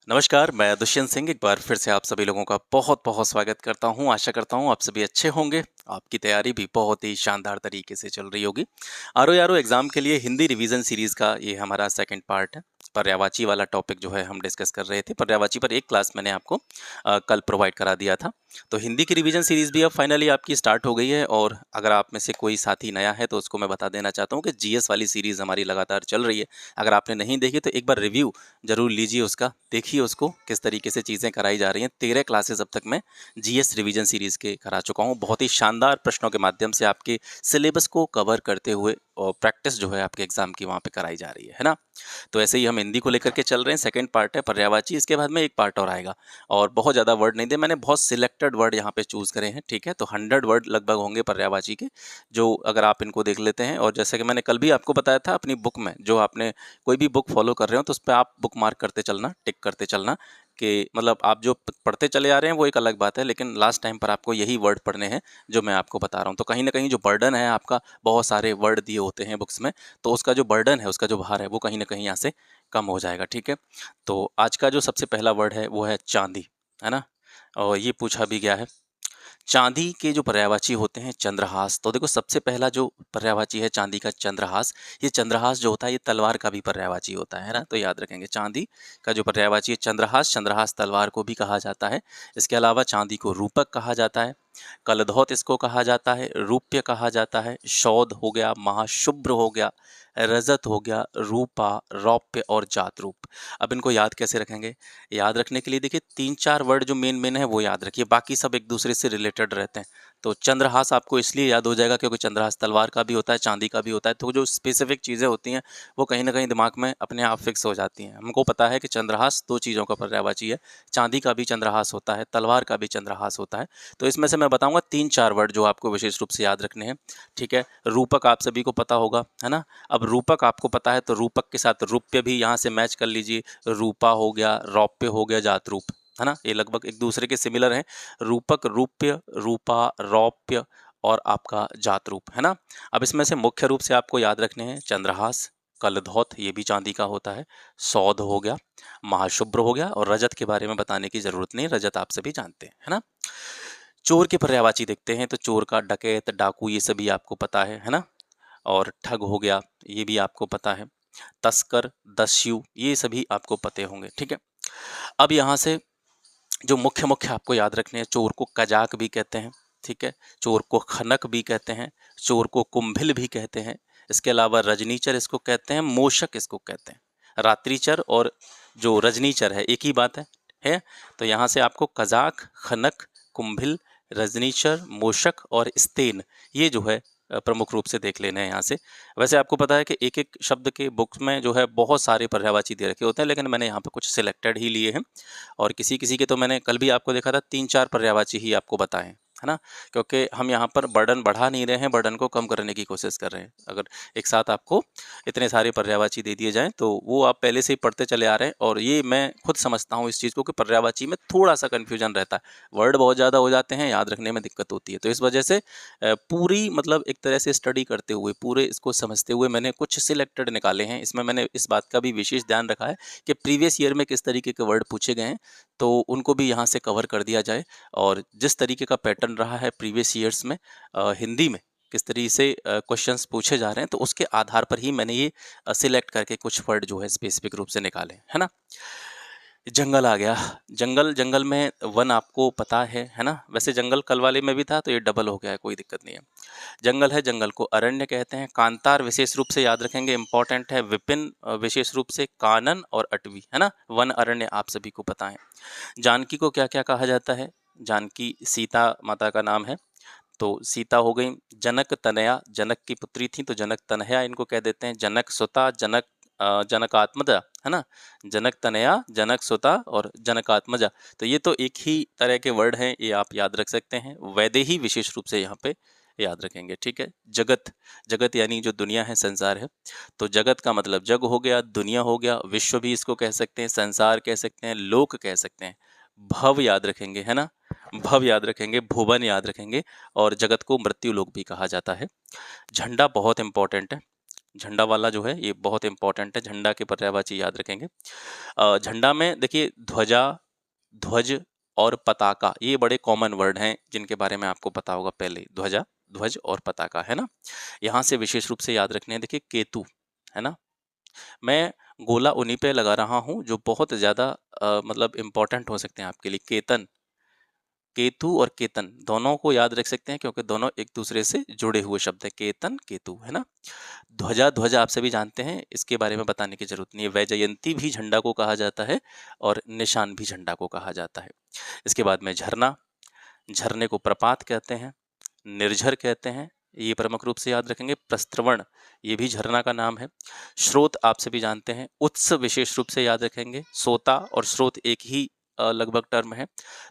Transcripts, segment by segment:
नमस्कार, मैं दुष्यंत सिंह एक बार फिर से आप सभी लोगों का बहुत-बहुत स्वागत करता हूँ। आशा करता हूँ आप सभी अच्छे होंगे, आपकी तैयारी भी बहुत ही शानदार तरीके से चल रही होगी। आरो यारो एग्ज़ाम के लिए हिंदी रिवीजन सीरीज़ का ये हमारा सेकंड पार्ट है। पर्यायवाची वाला टॉपिक जो है हम डिस्कस कर रहे थे। पर्यायवाची पर एक क्लास मैंने आपको कल प्रोवाइड करा दिया था। तो हिंदी की रिवीजन सीरीज़ भी अब फाइनली आपकी स्टार्ट हो गई है और अगर आप में से कोई साथी नया है तो उसको मैं बता देना चाहता हूँ कि जीएस वाली सीरीज़ हमारी लगातार चल रही है। अगर आपने नहीं देखी तो एक बार रिव्यू ज़रूर लीजिए उसका, देखिए उसको किस तरीके से चीज़ें कराई जा रही हैं। 13 क्लासेस अब तक मैं जीएस रिवीजन सीरीज़ के करा चुका हूँ। बहुत ही शानदार प्रश्नों के माध्यम से आपके सिलेबस को कवर करते हुए और प्रैक्टिस जो है आपके एग्जाम की वहाँ पे कराई जा रही है ना। तो ऐसे ही हम हिंदी को लेकर के चल रहे हैं। सेकंड पार्ट है पर्यायवाची, इसके बाद में एक पार्ट और आएगा और बहुत ज़्यादा वर्ड नहीं दिए, मैंने बहुत सिलेक्टेड वर्ड यहाँ पे चूज़ करे हैं, ठीक है। तो 100 वर्ड लगभग होंगे पर्यायवाची के, जो अगर आप इनको देख लेते हैं और जैसे कि मैंने कल भी आपको बताया था अपनी बुक में, जो आपने कोई भी बुक फॉलो कर रहे हो तो उस पर आप बुक मार्क करते चलना, टिक करते चलना कि मतलब आप जो पढ़ते चले आ रहे हैं वो एक अलग बात है, लेकिन लास्ट टाइम पर आपको यही वर्ड पढ़ने हैं जो मैं आपको बता रहा हूँ। तो कहीं ना कहीं जो बर्डन है आपका, बहुत सारे वर्ड दिए होते हैं बुक्स में, तो उसका जो बर्डन है, उसका जो भार है वो कहीं ना कहीं यहाँ से कम हो जाएगा, ठीक है। तो आज का जो सबसे पहला वर्ड है वो है चांदी, है ना। और ये पूछा भी गया है, चांदी के जो पर्यायवाची होते हैं चंद्रहास। तो देखो सबसे पहला जो पर्यायवाची है चांदी का, चंद्रहास। ये चंद्रहास जो होता है ये तलवार का भी पर्यायवाची होता है ना, तो याद रखेंगे चांदी का जो पर्यायवाची है चंद्रहास। चंद्रहास तलवार को भी कहा जाता है। इसके अलावा चांदी को रूपक कहा जाता है, कलधौत इसको कहा जाता है, रूप्य कहा जाता है, शौध हो गया, महाशुभ्र हो गया, रजत हो गया, रूपा, रौप्य और जात रूप। अब इनको याद कैसे रखेंगे? याद रखने के लिए देखिए 3-4 वर्ड जो मेन मेन है वो याद रखिए, बाकी सब एक दूसरे से रिलेटेड रहते हैं। तो चंद्रहास आपको इसलिए याद हो जाएगा क्योंकि चंद्रहास तलवार का भी होता है, चांदी का भी होता है। तो जो स्पेसिफिक चीज़ें होती हैं वो कहीं ना कहीं दिमाग में अपने आप फिक्स हो जाती हैं। हमको पता है कि चंद्रहास 2 चीज़ों का पर्यायवाची है, चांदी का भी चंद्रहास होता है, तलवार का भी चंद्रहास होता है। तो इसमें से मैं बताऊंगा 3-4 वर्ड जो आपको विशेष रूप से याद रखने हैं, ठीक है। रूपक आप सभी को पता होगा, है ना। अब रूपक आपको पता है तो रूपक के साथ रूप्य भी यहाँ से मैच कर लीजिए। रूपा हो गया, रौप्य हो गया, जात रूप, है ना। ये लगभग एक दूसरे के सिमिलर हैं, रूपक, रूप्य, रूपा, रौप्य और आपका जात रूप, है ना। अब इसमें से मुख्य रूप से आपको याद रखने हैं चंद्रहास, कलधौत ये भी चांदी का होता है, सौध हो गया, महाशुभ्र हो गया और रजत के बारे में बताने की जरूरत नहीं, रजत आप सभी जानते हैं, है ना। चोर के पर्यायवाची देखते हैं तो चोर का डकैत, डाकू ये सभी आपको पता है ना। और ठग हो गया, ये भी आपको पता है। तस्कर, दस्यु ये सभी आपको पते होंगे, ठीक है। अब यहाँ से जो मुख्य मुख्य आपको याद रखने हैं, चोर को कजाक भी कहते हैं, ठीक है। चोर को खनक भी कहते हैं, चोर को कुंभिल भी कहते हैं। इसके अलावा रजनीचर इसको कहते हैं, मोशक इसको कहते हैं। रात्रिचर और जो रजनीचर है एक ही बात है। तो यहाँ से आपको कजाक, खनक, कुंभिल, रजनीचर, मोशक और स्तेन ये जो है प्रमुख रूप से देख लेना है यहाँ से। वैसे आपको पता है कि एक एक शब्द के बुक्स में जो है बहुत सारे पर्यायवाची दे रखे होते हैं, लेकिन मैंने यहाँ पे कुछ सिलेक्टेड ही लिए हैं और किसी किसी के तो मैंने कल भी आपको देखा था 3-4 पर्यायवाची ही आपको बताएं, है ना। क्योंकि हम यहाँ पर बर्डन बढ़ा नहीं रहे हैं, बर्डन को कम करने की कोशिश कर रहे हैं। अगर एक साथ आपको इतने सारे पर्यायवाची दे दिए जाएं तो वो आप पहले से ही पढ़ते चले आ रहे हैं। और ये मैं खुद समझता हूँ इस चीज़ को कि पर्यायवाची में थोड़ा सा कन्फ्यूजन रहता है, वर्ड बहुत ज़्यादा हो जाते हैं, याद रखने में दिक्कत होती है। तो इस वजह से पूरी मतलब एक तरह से स्टडी करते हुए, पूरे इसको समझते हुए मैंने कुछ सिलेक्टेड निकाले हैं। इसमें मैंने इस बात का भी विशेष ध्यान रखा है कि प्रीवियस ईयर में किस तरीके के वर्ड पूछे गए हैं, तो उनको भी यहाँ से कवर कर दिया जाए। और जिस तरीके का पैटर्न रहा है प्रीवियस ईयर्स में हिंदी में किस तरीके से क्वेश्चंस पूछे जा रहे हैं, तो उसके आधार पर ही मैंने ये सिलेक्ट करके कुछ वर्ड जो है स्पेसिफिक रूप से निकाले, है ना। जंगल आ गया, जंगल, जंगल में वन आपको पता है ना। वैसे जंगल कल वाले में भी था तो ये डबल हो गया है, कोई दिक्कत नहीं है। जंगल है, जंगल को अरण्य कहते हैं। कांतार विशेष रूप से याद रखेंगे, इंपॉर्टेंट है। विपिन विशेष रूप से कानन और अटवी, है ना। वन अरण्य आप सभी को पता है। जानकी को क्या क्या कहा जाता है? जानकी सीता माता का नाम है, तो सीता हो गई। जनक तनया, जनक की पुत्री थी तो जनक तनया इनको कह देते हैं। जनक सुता, जनक जनकात्मजा, है ना। जनक तनया, जनक सुता और जनकात्मजा, तो ये तो एक ही तरह के वर्ड हैं, ये आप याद रख सकते हैं। वैदेही विशेष रूप से यहाँ पे याद रखेंगे, ठीक है। जगत, जगत यानी जो दुनिया है, संसार है, तो जगत का मतलब जग हो गया, दुनिया हो गया, विश्व भी इसको कह सकते हैं, संसार कह सकते हैं, लोक कह सकते हैं। भव याद रखेंगे, है ना। भव याद रखेंगे, भुवन याद रखेंगे और जगत को मृत्यु लोक भी कहा जाता है। झंडा बहुत इंपॉर्टेंट है। झंडा वाला जो है ये बहुत इंपॉर्टेंट है, झंडा के पर्यायवाची याद रखेंगे। झंडा में देखिए ध्वजा, ध्वज और पताका ये बड़े कॉमन वर्ड हैं जिनके बारे में आपको पता होगा पहले ही। ध्वजा, ध्वज और पताका, है ना। यहाँ से विशेष रूप से याद रखने हैं, देखिए केतु, है ना। मैं गोला उन्हीं पे लगा रहा हूँ जो बहुत ज़्यादा मतलब इम्पोर्टेंट हो सकते हैं आपके लिए। केतन, केतु और केतन दोनों को याद रख सकते हैं क्योंकि दोनों एक दूसरे से जुड़े हुए शब्द हैं, केतन केतु, है ना। ध्वजा, ध्वजा आप सभी जानते हैं, इसके बारे में बताने की जरूरत नहीं है। वैजयंती भी झंडा को कहा जाता है और निशान भी झंडा को कहा जाता है। इसके बाद में झरना, झरने को प्रपात कहते हैं, निर्झर कहते हैं, ये प्रमुख रूप से याद रखेंगे। प्रस्त्रवण ये भी झरना का नाम है। स्रोत आप सभी जानते हैं। उत्स विशेष रूप से याद रखेंगे। सोता और स्रोत एक ही लगभग टर्म है।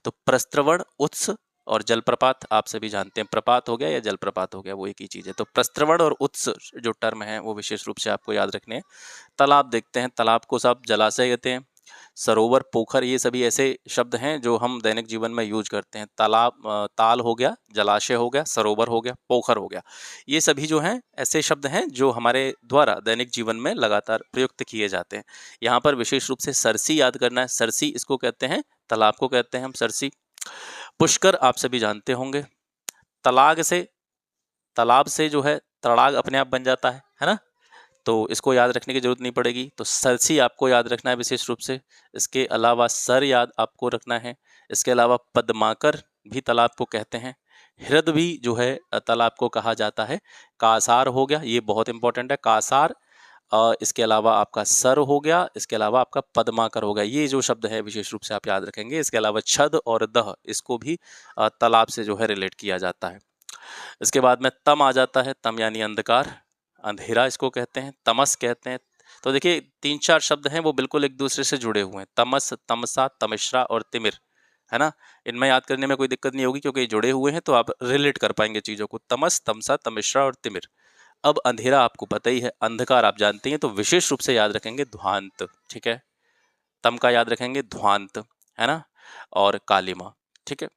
तो प्रस्त्रवण, उत्स और जलप्रपात आप सभी जानते हैं। प्रपात हो गया या जलप्रपात हो गया, वो एक ही चीज है। तो प्रस्त्रवण और उत्स जो टर्म है वो विशेष रूप से आपको याद रखने हैं। तालाब देखते हैं, तालाब को सब जलाशय कहते हैं। सरोवर, पोखर ये सभी ऐसे शब्द हैं जो हम दैनिक जीवन में यूज करते हैं। तालाब, ताल हो गया, जलाशय हो गया, सरोवर हो गया, पोखर हो गया, ये सभी जो हैं ऐसे शब्द हैं जो हमारे द्वारा दैनिक जीवन में लगातार प्रयुक्त किए जाते हैं। यहाँ पर विशेष रूप से सरसी याद करना है। सरसी इसको कहते हैं, तालाब को कहते हैं हम सरसी। पुष्कर आप सभी जानते होंगे। तलाग से, तालाब से जो है तड़ाग अपने आप बन जाता है ना। तो इसको याद रखने की जरूरत नहीं पड़ेगी। तो सरसी आपको याद रखना है विशेष रूप से। इसके अलावा सर याद आपको रखना है। इसके अलावा पद्माकर भी तालाब को कहते हैं। हृद भी जो है तालाब को कहा जाता है। कासार हो गया, ये बहुत इंपॉर्टेंट है, कासार। इसके अलावा आपका सर हो गया, इसके अलावा आपका पद्माकर हो गया, ये जो शब्द है विशेष रूप से आप याद रखेंगे। इसके अलावा छद और दह, इसको भी तालाब से जो है रिलेट किया जाता है। इसके बाद में तम आ जाता है। तम यानी अंधकार, अंधेरा इसको कहते हैं, तमस कहते हैं। तो देखिए 3-4 शब्द हैं वो बिल्कुल एक दूसरे से जुड़े हुए हैं। तमस, तमसा, तमिश्रा और तिमिर, है ना। इनमें याद करने में कोई दिक्कत नहीं होगी क्योंकि ये जुड़े हुए हैं, तो आप रिलेट कर पाएंगे चीज़ों को। तमस, तमसा, तमिश्रा और तिमिर। अब अंधेरा आपको पता ही है, अंधकार आप जानते हैं, तो विशेष रूप से याद रखेंगे ध्वांत, ठीक है। तम का याद रखेंगे ध्वांत, है ना, और कालिमा, ठीक है।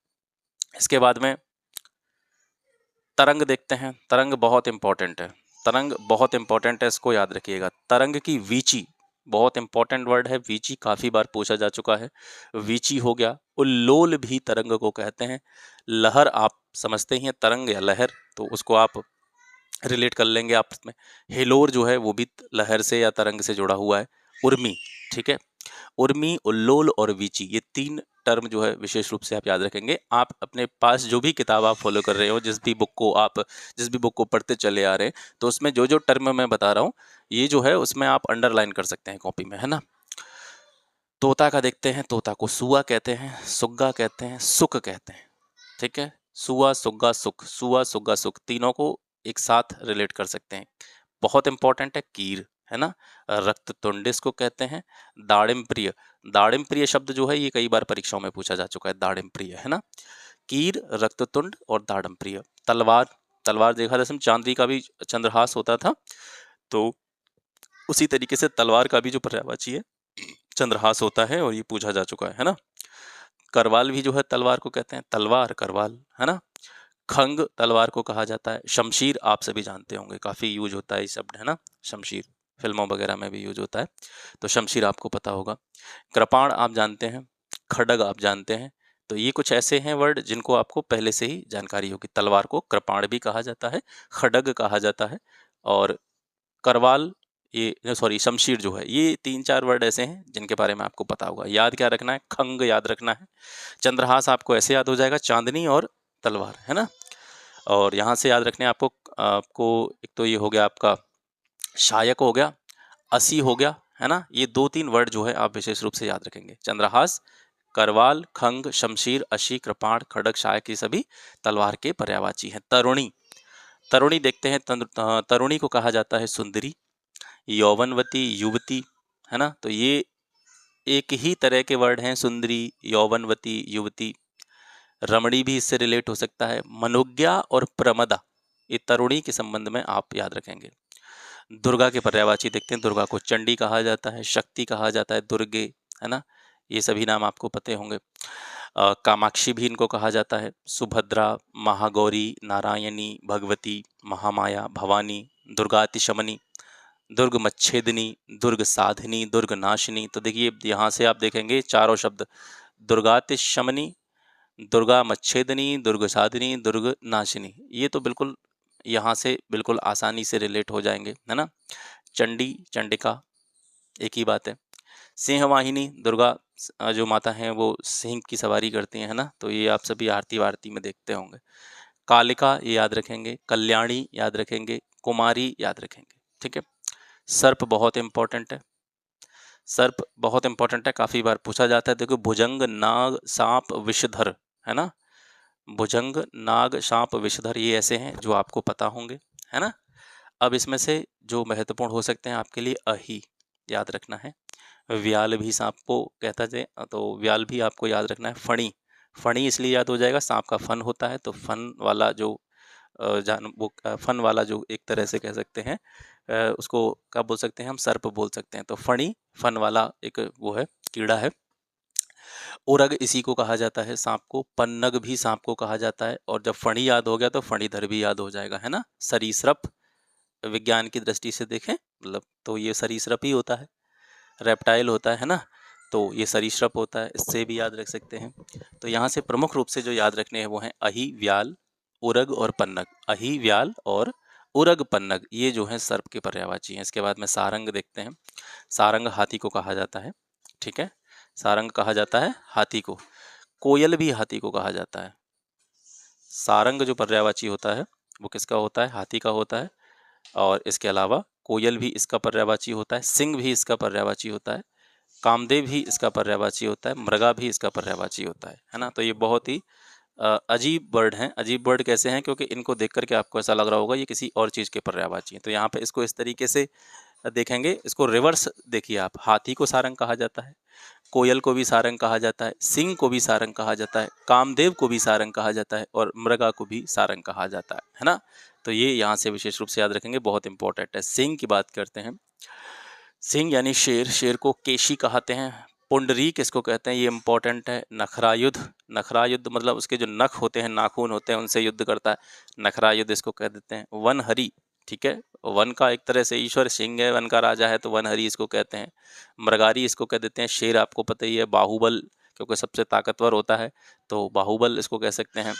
इसके बाद में तरंग देखते हैं। तरंग बहुत इंपॉर्टेंट है, तरंग बहुत इंपॉर्टेंट है, इसको याद रखिएगा। तरंग की वीची बहुत इंपॉर्टेंट वर्ड है। वीची काफी बार पूछा जा चुका है। वीची हो गया। उल्लोल भी तरंग को कहते हैं। लहर आप समझते ही हैं, तरंग या लहर, तो उसको आप रिलेट कर लेंगे आपस में। हिलोर जो है वो भी लहर से या तरंग से जुड़ा हुआ है। उर्मी, ठीक है। उर्मी, उल्लोल और वीची, ये 3 टर्म जो है विशेष रूप से आप याद रखेंगे। आप अपने पास जो भी किताब आप फॉलो कर रहे हो, जिस भी बुक को पढ़ते चले आ रहे हैं, तो उसमें जो जो टर्म मैं बता रहा हूँ ये जो है उसमें आप अंडरलाइन कर सकते हैं कॉपी में, है ना। तोता का देखते हैं। तोता को सुआ कहते हैं, सुग्गा कहते हैं, सुक कहते हैं, ठीक है। सुआ, सुग्गा, सुक, सुआ, सुग्गा, सुक, तीनों को एक साथ रिलेट कर सकते हैं। बहुत इंपॉर्टेंट है कीर, है ना। रक्ततुंड इसको कहते हैं। दाड़िम प्रिय, दाड़िम प्रिय शब्द जो है ये कई बार परीक्षाओं में पूछा जा चुका है। दाड़िम प्रिय, है ना। कीर, रक्ततुंड और दाड़िम प्रिय। तलवार, तलवार देखा दसम चांदी का भी चंद्रहास होता था, तो उसी तरीके से तलवार का भी जो पर्यायवाची है चंद्रहास होता है, और ये पूछा जा चुका है ना। करवाल भी जो है तलवार को कहते हैं। तलवार, करवाल, है ना। खंग तलवार को कहा जाता है। शमशीर आप सभी जानते होंगे, काफी यूज होता है ये शब्द, है ना। शमशीर फिल्मों वगैरह में भी यूज होता है, तो शमशीर आपको पता होगा। कृपाण आप जानते हैं। खड्ग आप जानते हैं। तो ये कुछ ऐसे हैं वर्ड जिनको आपको पहले से ही जानकारी होगी। तलवार को कृपाण भी कहा जाता है, खड्ग कहा जाता है, और करवाल, ये सॉरी शमशीर जो है, ये 3-4 वर्ड ऐसे हैं जिनके बारे में आपको पता होगा। याद क्या रखना है, खंग याद रखना है। चंद्रहास आपको ऐसे याद हो जाएगा, चांदनी और तलवार, है ना। और यहाँ से याद रखने आपको आपको एक तो ये हो गया आपका शायक हो गया, असी हो गया, है ना। ये 2-3 वर्ड जो है आप विशेष रूप से याद रखेंगे। चंद्रहास, करवाल, खंग, शमशीर, अशी, कृपाण, खड्ग, शायक, ये सभी तलवार के पर्यायवाची हैं। तरुणी, तरुणी देखते हैं। तरुणी को कहा जाता है सुंदरी, यौवनवती, युवती, है ना। तो ये एक ही तरह के वर्ड हैं, सुंदरी, यौवनवती, युवती। रमणी भी इससे रिलेट हो सकता है। मनोज्ञा और प्रमदा, ये तरुणी के संबंध में आप याद रखेंगे। दुर्गा के पर्यायवाची देखते हैं। दुर्गा को चंडी कहा जाता है, शक्ति कहा जाता है, दुर्गे, है ना। ये सभी नाम आपको पते होंगे। कामाक्षी भी इनको कहा जाता है। सुभद्रा, महागौरी, नारायणी, भगवती, महामाया, भवानी, दुर्गातिशमनी, दुर्ग मच्छेदनी, दुर्ग साधिनी, दुर्ग नाशिनी। तो देखिए यहाँ से आप देखेंगे चारों शब्द, दुर्गातिशमनी, दुर्गा मच्छेदनी, दुर्ग साधिनी, दुर्ग नाशिनी, ये तो बिल्कुल यहाँ से बिल्कुल आसानी से रिलेट हो जाएंगे, है ना। चंडी, चंडिका, एक ही बात है। सिंहवाहिनी, दुर्गा जो माता हैं वो सिंह की सवारी करती हैं, है ना, तो ये आप सभी आरती वारती में देखते होंगे। कालिका ये याद रखेंगे, कल्याणी याद रखेंगे, कुमारी याद रखेंगे, ठीक है। सर्प बहुत इंपॉर्टेंट है, सर्प बहुत इंपॉर्टेंट है, काफी बार पूछा जाता है। देखो भुजंग, नाग, सांप, विषधर, है ना, भुजंग, नाग, सांप, विषधर, ये ऐसे हैं जो आपको पता होंगे, है ना। अब इसमें से जो महत्वपूर्ण हो सकते हैं आपके लिए, अही याद रखना है, व्याल भी सांप को कहता है, तो व्याल भी आपको याद रखना है। फणी, फणी इसलिए याद हो जाएगा, सांप का फन होता है, तो फन वाला जो वो फन वाला जो एक तरह से कह सकते हैं, उसको क्या बोल सकते हैं हम, सर्प बोल सकते हैं। तो फणी फन वाला एक वो है, कीड़ा है। उरग इसी को कहा जाता है सांप को, पन्नग भी सांप को कहा जाता है, और जब फणी याद हो गया तो फणीधर भी याद हो जाएगा, है ना। सरीसृप, विज्ञान की दृष्टि से देखें मतलब तो ये सरीसृप ही होता है, रेप्टाइल होता है ना, तो ये सरीसृप होता है, इससे भी याद रख सकते हैं। तो यहाँ से प्रमुख रूप से जो याद रखने हैं वो हैं अहि, व्याल, उरग और पन्नग। अहि, व्याल और उरग, पन्नग, ये जो है सर्प के पर्यायवाची हैं। इसके बाद में सारंग देखते हैं। सारंग हाथी को कहा जाता है, ठीक है, सारंग कहा जाता है हाथी को। कोयल भी हाथी को कहा जाता है। सारंग जो पर्यायवाची होता है वो किसका होता है, हाथी का होता है। और इसके अलावा कोयल भी इसका पर्यायवाची होता है, सिंह भी इसका पर्यायवाची होता है, कामदेव भी इसका पर्यायवाची होता है, मृगा भी इसका पर्यायवाची होता है ना। तो ये बहुत ही अजीब वर्ड हैं। अजीब वर्ड कैसे हैं, क्योंकि इनको देख करके आपको ऐसा लग रहा होगा ये किसी और चीज़ के पर्यायवाची हैं। तो यहाँ पे इसको इस तरीके से देखेंगे, इसको रिवर्स देखिए आप। हाथी को सारंग कहा जाता है, कोयल को भी सारंग कहा जाता है, सिंह को भी सारंग कहा जाता है, कामदेव को भी सारंग कहा जाता है, और मृगा को भी सारंग कहा जाता है ना। तो ये यहाँ से विशेष रूप से याद रखेंगे, बहुत इंपॉर्टेंट है। सिंह की बात करते हैं। सिंह यानी शेर, शेर को केशी कहते हैं। पुंडरीक इसको कहते हैं, ये इंपॉर्टेंट है। नखरायुद्ध, नखरायुद्ध मतलब उसके जो नख होते हैं, नाखून होते हैं, उनसे युद्ध करता है, नखरायुद्ध इसको कह देते हैं। वनहरी, ठीक है, वन का एक तरह से ईश्वर, सिंह है, वन का राजा है, तो वनहरी इसको कहते हैं। मृगारी इसको कह देते हैं। शेर आपको पता ही है। बाहुबल, क्योंकि सबसे ताकतवर होता है, तो बाहुबल इसको कह सकते हैं।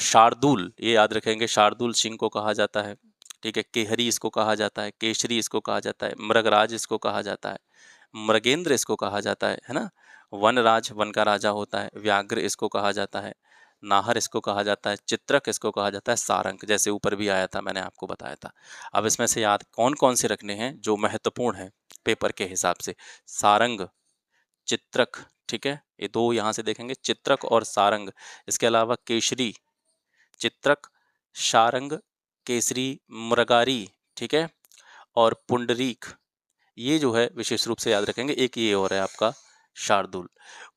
शार्दूल, ये याद रखेंगे, शार्दूल सिंह को कहा जाता है, ठीक है। केहरी इसको कहा जाता है, केशरी इसको कहा जाता है, मृगराज इसको कहा जाता है, मृगेंद्र इसको कहा जाता है ना। वनराज, वन का राजा होता है। व्याघ्र इसको कहा जाता है, नाहर इसको कहा जाता है, चित्रक इसको कहा जाता है, सारंग, जैसे ऊपर भी आया था, मैंने आपको बताया था। अब इसमें से याद कौन कौन से रखने हैं जो महत्वपूर्ण है पेपर के हिसाब से। सारंग, चित्रक, ठीक है, ये दो यहाँ से देखेंगे, चित्रक और सारंग। इसके अलावा केशरी, चित्रक, शारंग, केसरी, मृगारी, ठीक है, और पुंडरीक, ये जो है विशेष रूप से याद रखेंगे। एक ये और है आपका शार्दूल।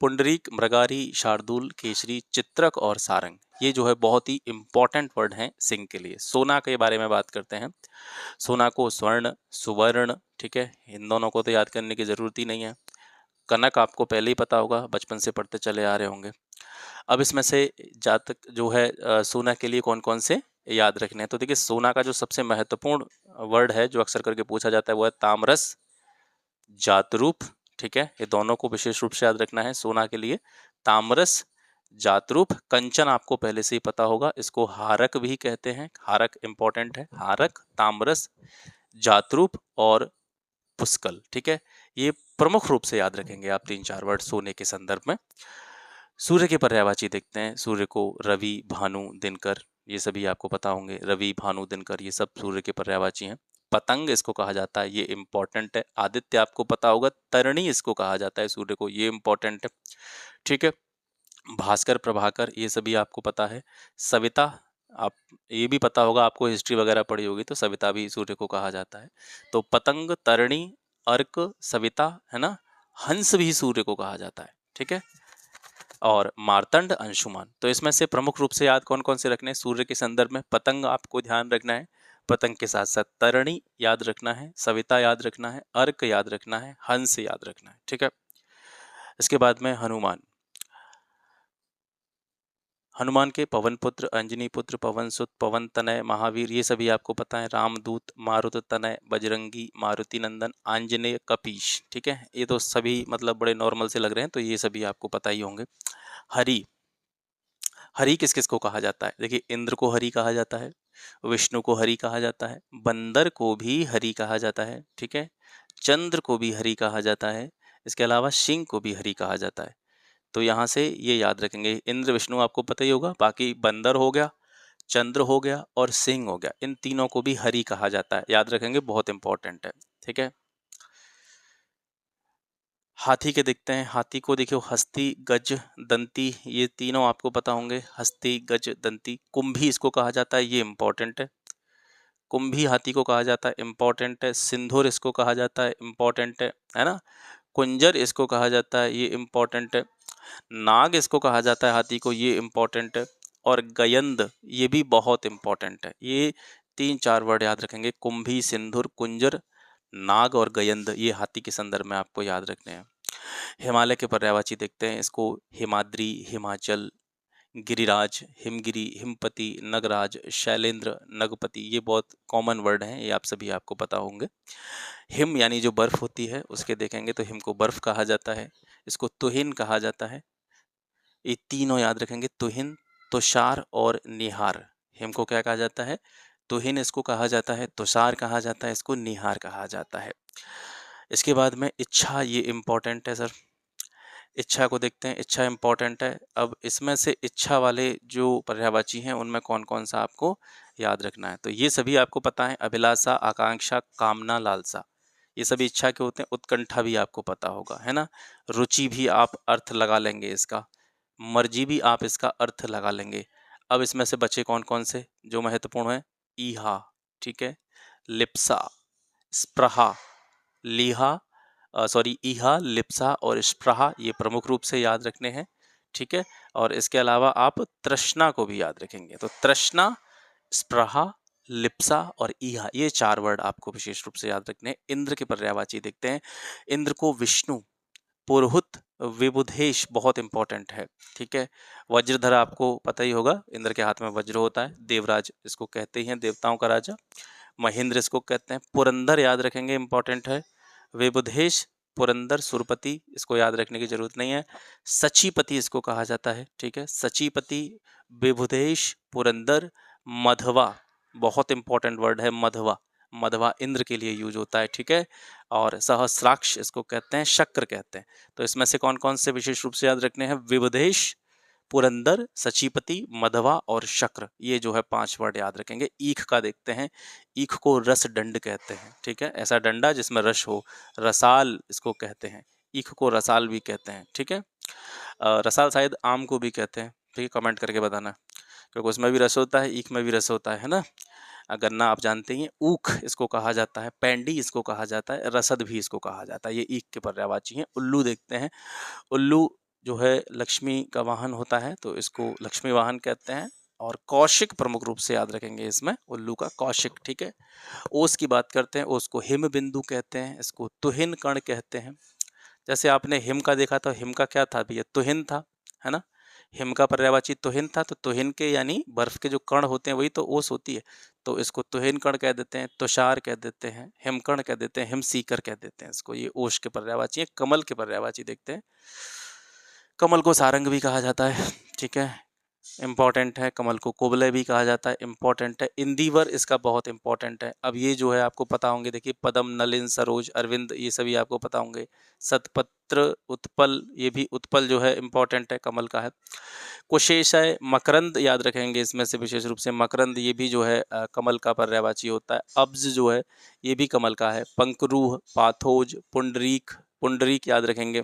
पुंडरीक, मृगारी, शार्दूल, केसरी, चित्रक और सारंग, ये जो है बहुत ही इंपॉर्टेंट वर्ड हैं सिंह के लिए। सोना के बारे में बात करते हैं। सोना को स्वर्ण, सुवर्ण, ठीक है, इन दोनों को तो याद करने की जरूरत ही नहीं है। कनक आपको पहले ही पता होगा, बचपन से पढ़ते चले आ रहे होंगे। अब इसमें से जातक जो है सोना के लिए कौन कौन से याद रखने हैं। तो देखिए सोना का जो सबसे महत्वपूर्ण वर्ड है जो अक्सर करके पूछा जाता है वो है तामरस, जातरूप, ठीक है, ये दोनों को विशेष रूप से याद रखना है सोना के लिए। तामरस, जातरूप। कंचन आपको पहले से ही पता होगा, इसको हारक भी कहते हैं, हारक इंपॉर्टेंट है। हारक, तामरस, जातरूप और पुष्कल, ठीक है, ये प्रमुख रूप से याद रखेंगे आप 3-4 वर्ड सोने के संदर्भ में। सूर्य के पर्यायवाची देखते हैं। सूर्य को रवि, भानु, दिनकर, ये सभी आपको पता होंगे। रवि, भानु, दिनकर, ये सब सूर्य के पर्यायवाची हैं। पतंग इसको कहा जाता है, ये इंपॉर्टेंट है। आदित्य आपको पता होगा। तरणी इसको कहा जाता है सूर्य को, ये इंपॉर्टेंट है, ठीक है। भास्कर, प्रभाकर, ये सभी आपको पता है। सविता, आप ये भी पता होगा, आपको हिस्ट्री वगैरह पढ़ी होगी, तो सविता भी सूर्य को कहा जाता है। तो पतंग, तरणी, अर्क, सविता, है ना। हंस भी सूर्य को कहा जाता है, ठीक है। और मार्तंड, अंशुमान। तो इसमें से प्रमुख रूप से याद कौन कौन से रखने हैं सूर्य के संदर्भ में। पतंग आपको ध्यान रखना है, पतंग के साथ साथ तरणी याद रखना है, सविता याद रखना है, अर्क याद रखना है, हंस याद रखना है, ठीक है। इसके बाद में हनुमान। हनुमान के पवन पुत्र, अंजनी पुत्र, पवन सुत, पवन तनय, महावीर, ये सभी आपको पता है। रामदूत, मारुत तनय, बजरंगी, मारुति नंदन, आंजनेय, कपीश। ठीक है, ये तो सभी मतलब बड़े नॉर्मल से लग रहे हैं, तो ये सभी आपको पता ही होंगे। हरि, हरि किस किस को कहा जाता है? देखिए, इंद्र को हरि कहा जाता है, विष्णु को हरि कहा जाता है, बंदर को भी हरि कहा जाता है। ठीक है, चंद्र को भी हरि कहा जाता है, इसके अलावा सिंह को भी हरि कहा जाता है। तो यहाँ से ये याद रखेंगे, इंद्र विष्णु आपको पता ही होगा, बाकी बंदर हो गया, चंद्र हो गया और सिंह हो गया, इन तीनों को भी हरि कहा जाता है, याद रखेंगे, बहुत इंपॉर्टेंट है। ठीक है, हाथी के देखते हैं। हाथी को देखियो, हस्ती, गज, दंती, ये तीनों आपको पता होंगे। हस्ती, गज, दंती। कुंभी इसको कहा जाता है, ये इंपॉर्टेंट है। कुंभी हाथी को कहा जाता है, इंपॉर्टेंट है। सिंधुर इसको कहा जाता है, इंपॉर्टेंट है ना। कुंजर इसको कहा जाता है, ये इंपॉर्टेंट है। नाग इसको कहा जाता है हाथी को, ये इंपॉर्टेंट है। और गयंद, ये भी बहुत इंपॉर्टेंट है। ये 3-4 वर्ड याद रखेंगे, कुंभी, सिंधुर, कुंजर, नाग और गयंद, ये हाथी के संदर्भ में आपको याद रखने हैं। हिमालय के पर्यायवाची देखते हैं, इसको हिमाद्री, हिमाचल, गिरिराज, हिमगिरी, हिमपति, नगराज, शैलेंद्र, नगपति, ये बहुत कॉमन वर्ड हैं, ये आप सभी आपको पता होंगे। हिम यानी जो बर्फ होती है उसके देखेंगे तो हिम को बर्फ कहा जाता है, इसको तुहिन कहा जाता है। ये तीनों याद रखेंगे, तुहिन, तुषार और निहार। हिम को क्या कहा जाता है? तुहिन इसको कहा जाता है, तुषार कहा जाता है, इसको निहार कहा जाता है। इसके बाद में इच्छा, ये इंपॉर्टेंट है सर। इच्छा को देखते हैं, इच्छा इंपॉर्टेंट है। अब इसमें से इच्छा वाले जो पर्यायवाची हैं उनमें कौन कौन सा आपको याद रखना है, तो ये सभी आपको पता है। अभिलाषा, आकांक्षा, कामना, लालसा, ये सभी इच्छा के होते हैं। उत्कंठा भी आपको पता होगा, है ना। रुचि भी आप अर्थ लगा लेंगे इसका, मर्जी भी आप इसका अर्थ लगा लेंगे। अब इसमें से बचे कौन कौन से जो महत्वपूर्ण है? ईहा, ठीक है, लिप्सा, स्पृहा, लीहा, सॉरी, ईहा, लिप्सा और स्पृहा, ये प्रमुख रूप से याद रखने हैं। ठीक है, और इसके अलावा आप तृष्णा को भी याद रखेंगे, तो तृष्णा, स्पृहा, लिप्सा और ईहा, ये 4 वर्ड आपको विशेष रूप से याद रखने हैं। इंद्र के पर्यायवाची देखते हैं। इंद्र को विष्णु, पुरोहित, विबुधेश, बहुत इंपॉर्टेंट है। ठीक है, वज्रधर आपको पता ही होगा, इंद्र के हाथ में वज्र होता है। देवराज इसको कहते ही हैं, देवताओं का राजा। महेंद्र इसको कहते हैं। पुरंदर याद रखेंगे, इंपॉर्टेंट है। विबुधेश, पुरंदर, सुरपति, इसको याद रखने की जरूरत नहीं है। सचीपति इसको कहा जाता है। ठीक है, सचीपति, विबुधेश, पुरंदर, मधवा, बहुत इंपॉर्टेंट वर्ड है मधवा। मधवा इंद्र के लिए यूज होता है। ठीक है, और सहस्राक्ष इसको कहते हैं, शक्र कहते हैं। तो इसमें से कौन कौन से विशेष रूप से याद रखने हैं? विबुधेश, पुरंदर, सचीपति, मधवा और शक्र, ये जो है 5 वर्ड याद रखेंगे। ईख का देखते हैं। ईख को रस दंड कहते हैं। ठीक है, ऐसा डंडा जिसमें रस हो, रसाल इसको कहते हैं। ईख को रसाल भी कहते हैं। ठीक है, रसाल शायद आम को भी कहते हैं। ठीक है, कमेंट करके बताना, क्योंकि उसमें भी रस होता है, ईख में भी रस होता है ना। गन्ना आप जानते ही हैं। ऊख इसको कहा जाता है, पैंडी इसको कहा जाता है, रसद भी इसको कहा जाता है। ये ईख के पर्यायवाची हैं। उल्लू देखते हैं। उल्लू जो है लक्ष्मी का वाहन होता है, तो इसको लक्ष्मी वाहन कहते हैं। और कौशिक प्रमुख रूप से याद रखेंगे इसमें, उल्लू का कौशिक। ठीक है, ओस की बात करते हैं। ओस को हिम बिंदु कहते हैं, इसको तुहिन कण कहते हैं। जैसे आपने हिम का देखा था, हिम का क्या था भैया? तुहिन था, है ना। हिम का पर्यायवाची तुहिन था, तो तुहिन के यानी बर्फ के जो कण होते हैं वही तो ओस होती है, तो इसको तुहिन कण कह देते हैं, तुषार कह देते हैं, हिमकण कह देते हैं, हिमसीकर कह देते हैं इसको। ये ओस के पर्यायवाची है। कमल के पर्यायवाची देखते हैं। कमल को सारंग भी कहा जाता है। ठीक है, इम्पॉर्टेंट है। कमल को कोबलय भी कहा जाता है, इम्पॉर्टेंट है। इंदिवर इसका बहुत इंपॉर्टेंट है। अब ये जो है आपको पता होंगे, देखिए, पदम, नलिन, सरोज, अरविंद, ये सभी आपको पता होंगे। सतपत्र, उत्पल, ये भी उत्पल जो है इंपॉर्टेंट है, कमल का है। कुशेषय, मकरंद याद रखेंगे इसमें से विशेष रूप से। मकरंद ये भी जो है कमल का पर्यायवाची होता है। अब्ज जो है ये भी कमल का है। पंकरूह, पाथोज, पुंडरीक, पुंडरीक याद रखेंगे।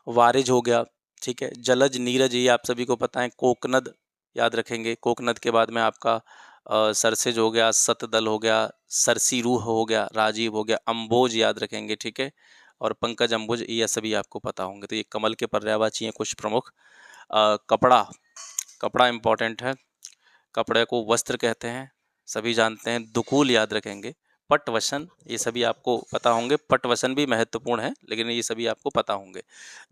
वारिज हो गया। ठीक है, जलज, नीरज, ये आप सभी को पता है। कोकनद याद रखेंगे। कोकनद के बाद में आपका सरसेज हो गया, सतदल हो गया, सरसी रूह हो गया, राजीव हो गया। अम्बोज याद रखेंगे। ठीक है, और पंकज, अम्बुज, ये सभी आपको पता होंगे। तो ये कमल के पर्यायवाची हैं कुछ प्रमुख। कपड़ा, कपड़ा इंपॉर्टेंट है। कपड़े को वस्त्र कहते हैं, सभी जानते हैं। दुकूल याद रखेंगे। पटवसन, ये सभी आपको पता होंगे। पटवसन भी महत्वपूर्ण है, लेकिन ये सभी आपको पता होंगे।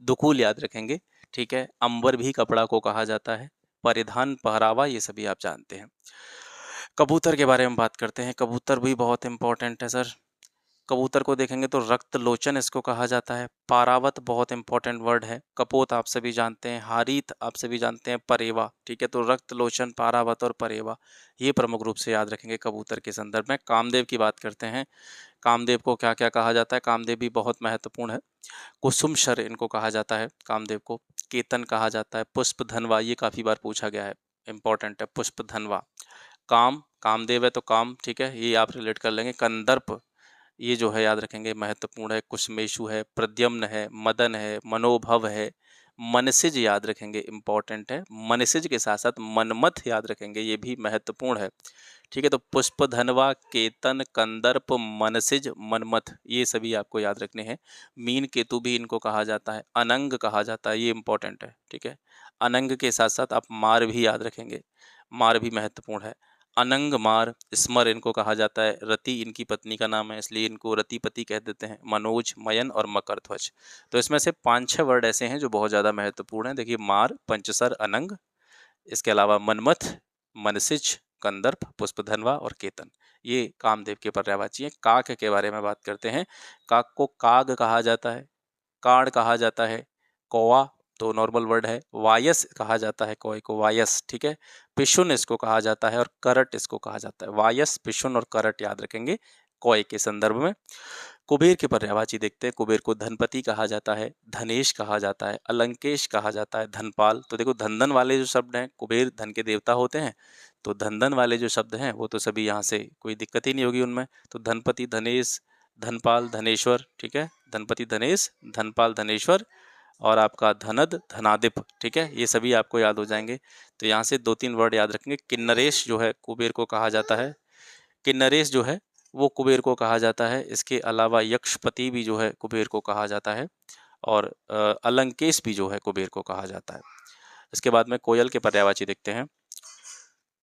दुकूल याद रखेंगे। ठीक है, अंबर भी कपड़ा को कहा जाता है। परिधान, पहरावा, ये सभी आप जानते हैं। कबूतर के बारे में बात करते हैं। कबूतर भी बहुत इंपॉर्टेंट है सर। कबूतर को देखेंगे तो रक्त लोचन इसको कहा जाता है। पारावत बहुत इंपॉर्टेंट वर्ड है। कपोत आप सभी जानते हैं। हारीत आप सभी जानते हैं। परेवा, ठीक है। तो रक्त लोचन, पारावत और परेवा, ये प्रमुख रूप से याद रखेंगे कबूतर के संदर्भ में। कामदेव की बात करते हैं। कामदेव को क्या क्या कहा जाता है? कामदेव भी बहुत महत्वपूर्ण है। कुसुम शर इनको कहा जाता है कामदेव को। केतन कहा जाता है। पुष्प धनवा, ये काफी बार पूछा गया है, इंपॉर्टेंट है। पुष्प धनवा। काम, कामदेव है तो काम, ठीक है, ये आप रिलेट कर लेंगे। कंदर्प, ये जो है याद रखेंगे, महत्वपूर्ण है। कुशमेशु है, प्रद्युम्न है, मदन है, मनोभव है, मनसिज याद रखेंगे, इंपॉर्टेंट है। मनसिज के साथ साथ मनमथ याद रखेंगे, ये भी महत्वपूर्ण है, ठीक है। तो पुष्प धनवा, केतन, कंदर्प, मनसिज, मनमथ, ये सभी आपको याद रखने हैं। मीन केतु भी इनको कहा जाता है। अनंग कहा जाता है, ये इंपॉर्टेंट है, ठीक है। अनंग के साथ साथ आप मार भी याद रखेंगे, मार भी महत्वपूर्ण है। अनंग मार, स्मर इनको कहा जाता है। रति इनकी पत्नी का नाम है, इसलिए इनको रतिपति कह देते हैं। मनोज, मयन और मकर ध्वज। तो इसमें से 5-6 वर्ड ऐसे हैं जो बहुत ज़्यादा महत्वपूर्ण हैं। देखिए, मार, पंचसर, अनंग, इसके अलावा मनमथ, मनसिज, कंदर्प, पुष्पधनवा और केतन, ये कामदेव के पर्यायवाची हैं। काक के बारे में बात करते हैं। काक को काग कहा जाता है, काड़ कहा जाता है, कौवा तो नॉर्मल वर्ड है, वायस कहा जाता है कौए को, वायस, ठीक है। पिशुन इसको कहा जाता है और करट इसको कहा जाता है। वायस, पिशुन और करट याद रखेंगे कौए के संदर्भ में। कुबेर के पर्यायवाची देखते हैं। कुबेर को धनपति कहा जाता है, धनेश कहा जाता है, अलंकेश कहा जाता है, धनपाल। तो देखो, धन वाले जो शब्द हैं, कुबेर धन के देवता होते हैं, तो धन वाले जो शब्द हैं वो तो सभी यहाँ से कोई दिक्कत ही नहीं होगी उनमें। तो धनपति, धनेश, धनपाल, धनेश्वर, ठीक है। धनपति, धनेश, धनपाल, धनेश्वर और आपका धनद, धनादिप, ठीक है, ये सभी आपको याद हो जाएंगे। तो यहाँ से 2-3 वर्ड याद रखेंगे। किन्नरेश जो है कुबेर को कहा जाता है, किन्नरेश जो है वो कुबेर को कहा जाता है। इसके अलावा यक्षपति भी जो है कुबेर को कहा जाता है और अलंकेश भी जो है कुबेर को कहा जाता है। इसके बाद में कोयल के पर्यायवाची देखते हैं।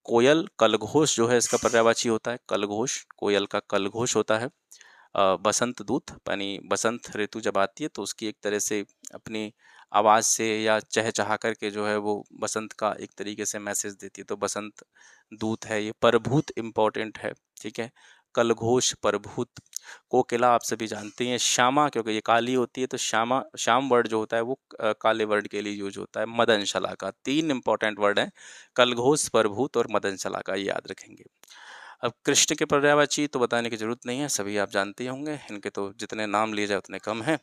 कोयल, कलघोष जो है इसका पर्यायवाची होता है। कलघोष, कोयल का कलघोष होता है। बसंत दूत, यानी बसंत ऋतु जब आती है तो उसकी एक तरह से अपनी आवाज़ से या चहचहा करके जो है वो बसंत का एक तरीके से मैसेज देती है, तो बसंत दूत है ये। परभूत इम्पोर्टेंट है, ठीक है। कलघोष, परभूत। कोकिला आप सभी जानते हैं। श्यामा, क्योंकि ये काली होती है तो श्यामा, श्याम वर्ड जो होता है वो काले वर्ड के लिए यूज होता है। मदन शलाका, 3 इंपॉर्टेंट वर्ड हैं, कलघोष, परभूत और मदन शलाका, ये याद रखेंगे। अब कृष्ण के पर्यायवाची तो बताने की जरूरत नहीं है, सभी आप जानते ही होंगे। इनके तो जितने नाम लिए जाए उतने कम हैं।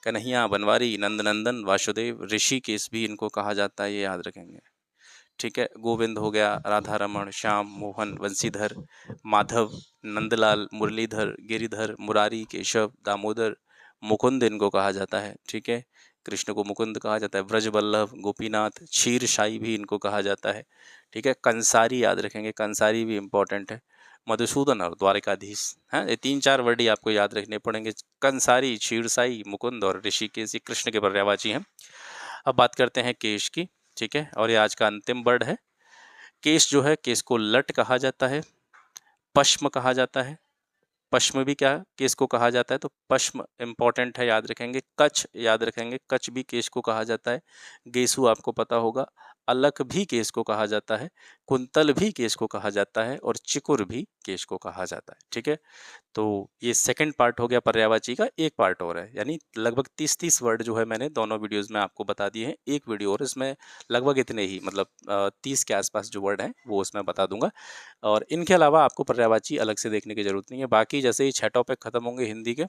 कन्हैया, बनवारी, नंदनंदन, वासुदेव, ऋषिकेश भी इनको कहा जाता है, ये याद रखेंगे, ठीक है। गोविंद हो गया, राधा रमण, श्याम, मोहन, वंशीधर, माधव, नंदलाल, मुरलीधर, गिरिधर, मुरारी, केशव, दामोदर, मुकुंद इनको कहा जाता है, ठीक है। कृष्ण को मुकुंद कहा जाता है। ब्रजवल्लभ, गोपीनाथ, क्षीरशाई भी इनको कहा जाता है, ठीक है। कंसारी याद रखेंगे, कंसारी भी इंपॉर्टेंट है। मधुसूदन और द्वारिकाधीश, हैं, ये 3-4 वर्ड ही आपको याद रखने पड़ेंगे। कंसारी, क्षीरसाई, मुकुंद और ऋषिकेश, ये कृष्ण के पर्यायवाची हैं। अब बात करते हैं केश की, ठीक है, और ये आज का अंतिम वर्ड है। केश जो है, केश को लट कहा जाता है, पश्म कहा जाता है। पश्म भी क्या केश को कहा जाता है, तो पश्म इंपॉर्टेंट है, याद रखेंगे। कच्छ याद रखेंगे, कच्छ भी केश को कहा जाता है। गेसु आपको पता होगा। अलक भी केश को कहा जाता है। कुंतल भी केश को कहा जाता है और चिकुर भी केश को कहा जाता है, ठीक है। तो ये सेकंड पार्ट हो गया पर्यायवाची का। एक पार्ट और है, यानी लगभग 30-30 वर्ड जो है मैंने दोनों वीडियोस में आपको बता दिए हैं। एक वीडियो और इसमें लगभग इतने ही, मतलब 30 के आसपास जो वर्ड हैं वो उसमें बता दूंगा। और इनके अलावा आपको पर्यायवाची अलग से देखने की जरूरत नहीं है। बाकी जैसे ही 6 टॉपिक खत्म होंगे हिंदी के,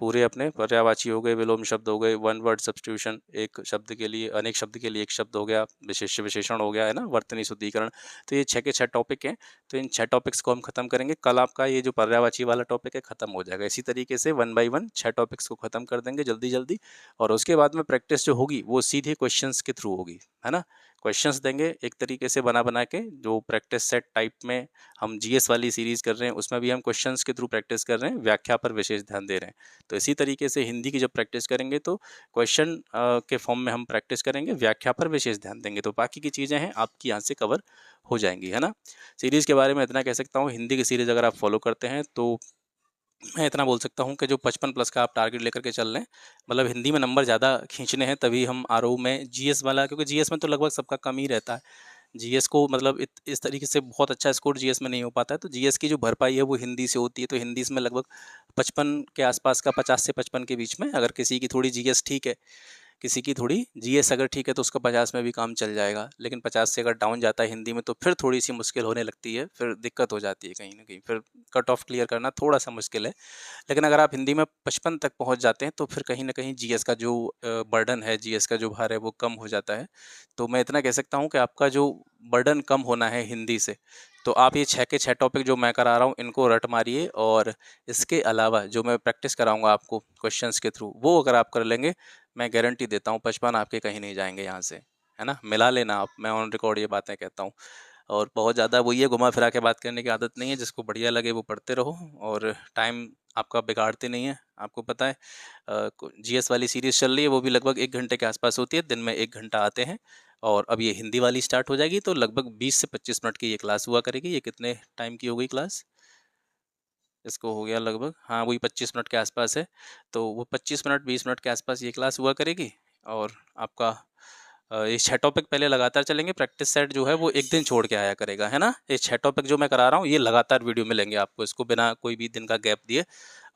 पूरे अपने पर्यायवाची हो गए, विलोम शब्द हो गए, वन वर्ड सब्स्टिट्यूशन, एक शब्द के लिए अनेक शब्द के लिए एक शब्द हो गया, विशेष विशेषण हो गया, है ना, वर्तनी शुद्धिकरण। तो ये 6 के 6 टॉपिक हैं। तो इन 6 टॉपिक्स को हम खत्म करेंगे। कल आपका ये जो पर्यायवाची वाला टॉपिक है खत्म हो जाएगा। इसी तरीके से 1 बाय 1 6 टॉपिक्स को खत्म कर देंगे जल्दी जल्दी। और उसके बाद में प्रैक्टिस जो होगी वो सीधे क्वेश्चंस के थ्रू होगी, है ना। क्वेश्चंस देंगे एक तरीके से बना बना के, जो प्रैक्टिस सेट टाइप में हम जीएस वाली सीरीज कर रहे हैं उसमें भी हम क्वेश्चंस के थ्रू प्रैक्टिस कर रहे हैं, व्याख्या पर विशेष ध्यान दे रहे हैं। तो इसी तरीके से हिंदी की जब प्रैक्टिस करेंगे तो क्वेश्चन के फॉर्म में हम प्रैक्टिस करेंगे, व्याख्या पर विशेष ध्यान देंगे, तो बाकी की चीज़ें हैं आपकी यहाँ से कवर हो जाएंगी, है ना। सीरीज़ के बारे में इतना कह सकता हूँ, हिंदी की सीरीज़ अगर आप फॉलो करते हैं तो मैं इतना बोल सकता हूँ कि जो 55 प्लस का आप टारगेट लेकर के चल रहे हैं, मतलब हिंदी में नंबर ज़्यादा खींचने हैं, तभी हम आरओ में जीएस वाला, क्योंकि जीएस में तो लगभग सबका कम ही रहता है। जीएस को मतलब इस तरीके से बहुत अच्छा स्कोर जीएस में नहीं हो पाता है, तो जीएस की जो भरपाई है वो हिंदी से होती है। तो हिंदी में लगभग 55 के आसपास का, 50 से 55 के बीच में, अगर किसी की थोड़ी जीएस ठीक है, किसी की थोड़ी जीएस अगर ठीक है, तो उसका 50 में भी काम चल जाएगा। लेकिन 50 से अगर डाउन जाता है हिंदी में, तो फिर थोड़ी-सी मुश्किल होने लगती है, फिर दिक्कत हो जाती है कहीं न कहीं, फिर कट ऑफ क्लियर करना थोड़ा-सा मुश्किल है। लेकिन अगर आप हिंदी में 55 तक पहुँच जाते हैं, तो फिर कहीं न कहीं जीएस का जो बर्डन है, जीएस का जो भार है, वो कम हो जाता है। तो मैं इतना कह सकता हूँ कि आपका जो बर्डन कम होना है हिंदी से, तो आप ये 6 के 6 टॉपिक जो मैं करा रहा हूँ, इनको रट मारिए, और इसके अलावा जो मैं प्रैक्टिस कराऊँगा आपको क्वेश्चंस के थ्रू, वो अगर आप कर लेंगे, मैं गारंटी देता हूँ 55 आपके कहीं नहीं जाएँगे यहाँ से, है ना? मिला लेना आप, मैं ऑन रिकॉर्ड ये बातें कहता हूँ। और बहुत ज़्यादा वही है, घुमा-फिरा के बात करने की आदत नहीं है, जिसको बढ़िया लगे वो पढ़ते रहो, और टाइम आपका बिगाड़ते नहीं है। आपको पता है जीएस वाली सीरीज़ चल रही है, वो भी लगभग 1 घंटे के आसपास होती है, दिन में 1 घंटा आते हैं, और अब ये हिंदी वाली स्टार्ट हो जाएगी, तो लगभग 20 से 25 मिनट की ये क्लास हुआ करेगी। ये कितने टाइम की हो गई क्लास? इसको हो गया लगभग, हाँ, वही 25 मिनट के आसपास है। तो वो 25 मिनट, 20 मिनट के आसपास ये क्लास हुआ करेगी, और आपका ये 6 टॉपिक पहले लगातार चलेंगे। प्रैक्टिस सेट जो है वो 1 दिन छोड़ के आया करेगा, है ना? ये 6 टॉपिक जो मैं करा रहा हूँ, ये लगातार वीडियो मिलेंगे आपको, इसको बिना कोई भी दिन का गैप दिए।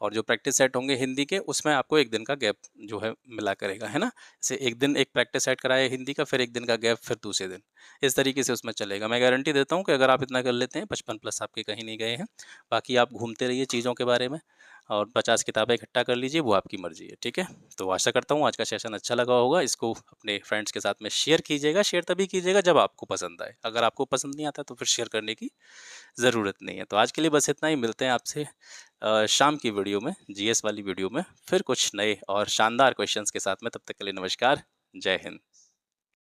और जो प्रैक्टिस सेट होंगे हिंदी के, उसमें आपको 1 दिन का गैप जो है मिला करेगा, है ना? जैसे 1 दिन एक प्रैक्टिस सेट कराया हिंदी का, फिर 1 दिन का गैप, फिर दूसरे दिन। इस तरीके से उसमें चलेगा। मैं गारंटी देता हूँ कि अगर आप इतना कर लेते हैं, 55 प्लस आपके कहीं नहीं गए हैं। बाकी आप घूमते रहिए चीज़ों के बारे में, और 50 किताबें इकट्ठा कर लीजिए, वो आपकी मर्ज़ी है, ठीक है? तो आशा करता हूँ आज का सेशन अच्छा लगा होगा। इसको अपने फ्रेंड्स के साथ में शेयर कीजिएगा। शेयर तभी कीजिएगा जब आपको पसंद आए। अगर आपको पसंद नहीं आता, तो फिर शेयर करने की ज़रूरत नहीं है। तो आज के लिए बस इतना ही। मिलते हैं आपसे शाम की वीडियो में, जीएस वाली वीडियो में, फिर कुछ नए और शानदार क्वेश्चंस के साथ में। तब तक के लिए नमस्कार। जय हिंद।